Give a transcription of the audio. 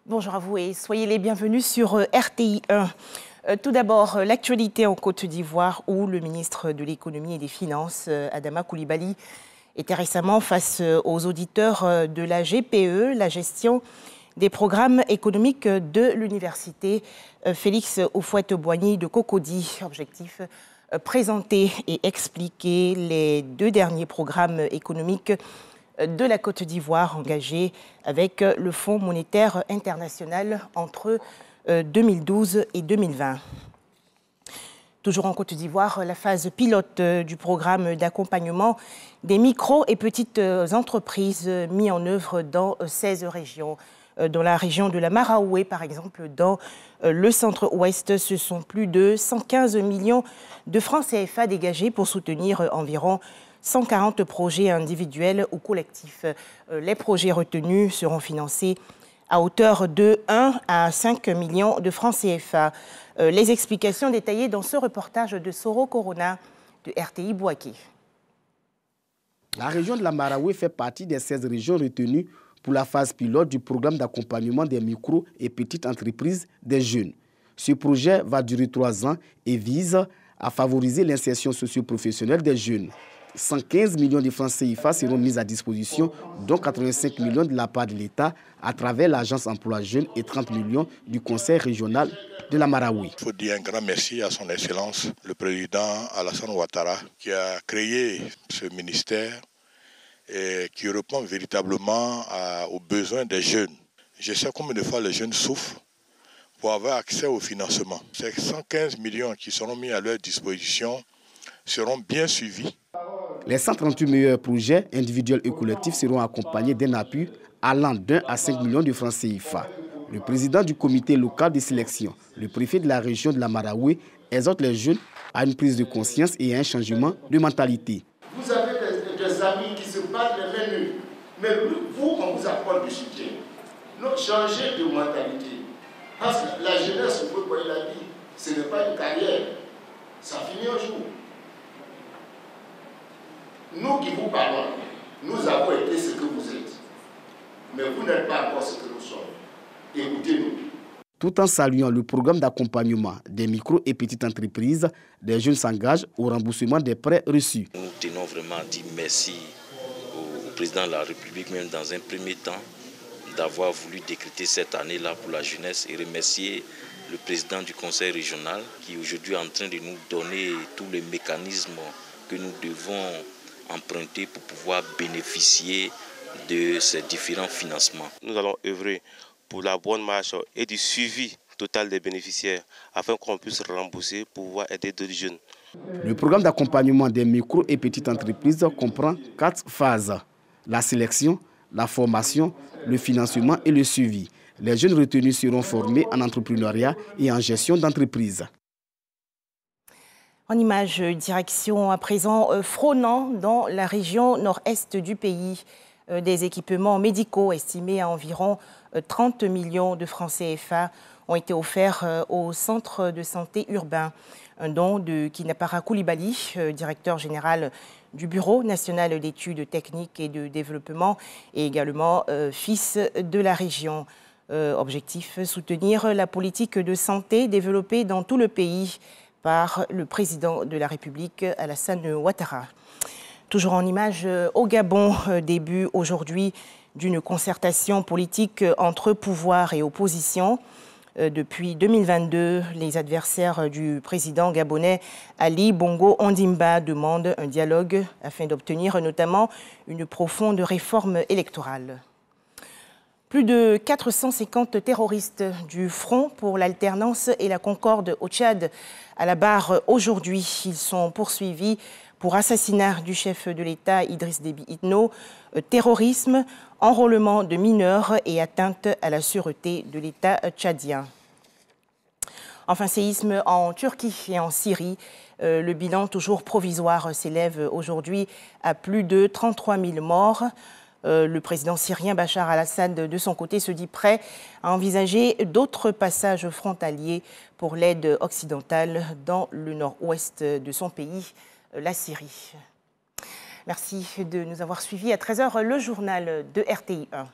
Bonjour à vous et soyez les bienvenus sur RTI 1. Tout d'abord, l'actualité en Côte d'Ivoire où le ministre de l'Économie et des Finances, Adama Coulibaly, était récemment face aux auditeurs de la GPE, la gestion des programmes économiques de l'université Félix Houphouët-Boigny de Cocody. Objectif, présenter et expliquer les deux derniers programmes économiques de la Côte d'Ivoire engagés avec le Fonds monétaire international entre 2012 et 2020. Toujours en Côte d'Ivoire, la phase pilote du programme d'accompagnement des micro- et petites entreprises mis en œuvre dans 16 régions. Dans la région de la Maraoué, par exemple, dans le centre-ouest, ce sont plus de 115 millions de francs CFA dégagés pour soutenir environ 140 projets individuels ou collectifs. Les projets retenus seront financés à hauteur de 1 à 5 millions de francs CFA. Les explications détaillées dans ce reportage de Soro Corona de RTI Bouaké. La région de la Maraoué fait partie des 16 régions retenues pour la phase pilote du programme d'accompagnement des micro- et petites entreprises des jeunes. Ce projet va durer 3 ans et vise à favoriser l'insertion socio-professionnelle des jeunes. 115 millions de francs CFA seront mis à disposition, dont 85 millions de la part de l'État à travers l'Agence Emploi Jeunes et 30 millions du Conseil régional de la Maraoué. Il faut dire un grand merci à son Excellence, le président Alassane Ouattara, qui a créé ce ministère et qui répond véritablement aux besoins des jeunes. Je sais combien de fois les jeunes souffrent pour avoir accès au financement. Ces 115 millions qui seront mis à leur disposition seront bien suivis. Les 138 meilleurs projets individuels et collectifs seront accompagnés d'un appui allant d'1 à 5 millions de francs CFA. Le président du comité local de sélection, le préfet de la région de la Maraoué, exhorte les jeunes à une prise de conscience et à un changement de mentalité. Vous avez des amis qui se battent les mains nues, mais vous, on vous apporte du soutien. Donc, changez de mentalité. Parce que la jeunesse, vous voyez la vie, ce n'est pas une carrière. Ça finit un jour. Nous qui vous parlons, nous avons été ce que vous êtes. Mais vous n'êtes pas encore ce que nous sommes. Écoutez-nous. Tout en saluant le programme d'accompagnement des micro- et petites entreprises, les jeunes s'engagent au remboursement des prêts reçus. Nous tenons vraiment à dire merci au président de la République, même dans un premier temps, d'avoir voulu décréter cette année-là pour la jeunesse et remercier le président du conseil régional qui aujourd'hui est en train de nous donner tous les mécanismes que nous devons emprunter pour pouvoir bénéficier de ces différents financements. Nous allons œuvrer pour la bonne marche et du suivi total des bénéficiaires afin qu'on puisse rembourser pour pouvoir aider d'autres jeunes. Le programme d'accompagnement des micro- et petites entreprises comprend 4 phases. La sélection, la formation, le financement et le suivi. Les jeunes retenus seront formés en entrepreneuriat et en gestion d'entreprise. En image, direction à présent Fronan, dans la région nord-est du pays. Des équipements médicaux estimés à environ 30 millions de francs CFA ont été offerts au centre de santé urbain. Un don de Kinapara Coulibaly, directeur général du Bureau national d'études techniques et de développement et également fils de la région. Objectif, soutenir la politique de santé développée dans tout le pays par le président de la République, Alassane Ouattara. Toujours en images, au Gabon, début aujourd'hui d'une concertation politique entre pouvoir et opposition. Depuis 2022, les adversaires du président gabonais Ali Bongo Ondimba demandent un dialogue afin d'obtenir notamment une profonde réforme électorale. Plus de 450 terroristes du Front pour l'alternance et la concorde au Tchad à la barre aujourd'hui. Ils sont poursuivis pour assassinat du chef de l'État Idriss Déby Itno, terrorisme, enrôlement de mineurs et atteinte à la sûreté de l'État tchadien. Enfin, séisme en Turquie et en Syrie. Le bilan toujours provisoire s'élève aujourd'hui à plus de 33 000 morts. Le président syrien Bachar al-Assad, de son côté, se dit prêt à envisager d'autres passages frontaliers pour l'aide occidentale dans le nord-ouest de son pays, la Syrie. Merci de nous avoir suivis. À 13h, le journal de RTI 1.